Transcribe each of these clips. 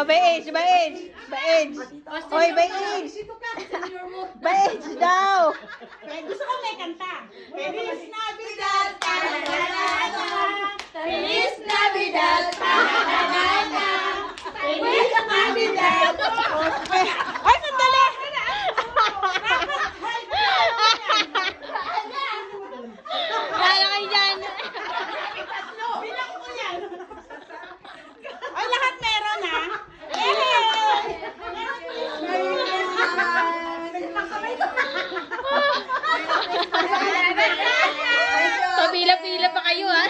by age, by age. By age. Hoy, by age. By age daw. Gusto ko may kanta. Feliz Navidad, ta-da-da-da-da. Feliz Navidad, ta-da-da-da-da. Feliz Navidad. Ay, sandali. Kaya kayo dyan. Bilang ko yan. Ay, lahat meron ha. Pabila-pila pa kayo, ha?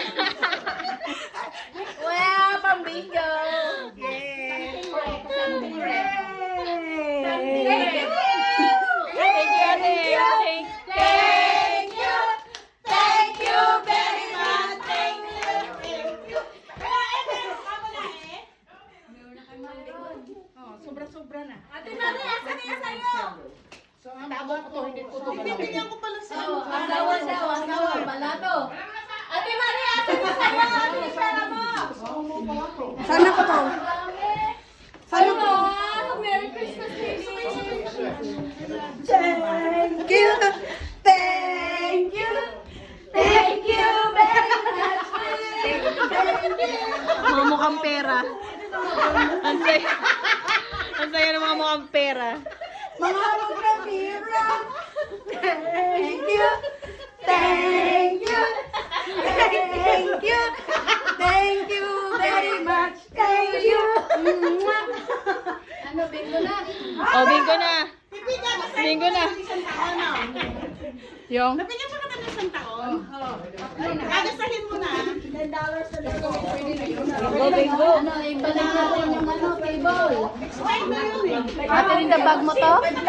Wow, pang bingo. Thank you, ate. Thank you. Thank you very much. Thank you. Meron ka pala eh. Oh, sobra-sobra na. Ate Mari, asan niya sa'yo? Bibigyan ko pala sa Asawa, balado. Ate Maria, asan ka sa'yo? Ano yung pera mo? Sana pa to. Ano ba? Merry Christmas, baby. Thank you. Thank you. Thank you very much. Mga mukhang pera. Ang saya. Ang saya ng mga mukhang pera. Mga hologram-hira. Thank you. Thank you. Thank you. Thank you very much. Thank you. Ano, bingo na? O, bingo na. Bingo na. Isang taon na. Yung? Nabigyan mo ka na ng isang taon. Gagasahin mo na. $10 na lang. Bingo, bingo. Ano, ibalik natin yung table. Expired na yun eh. Ate, rin bag mo to?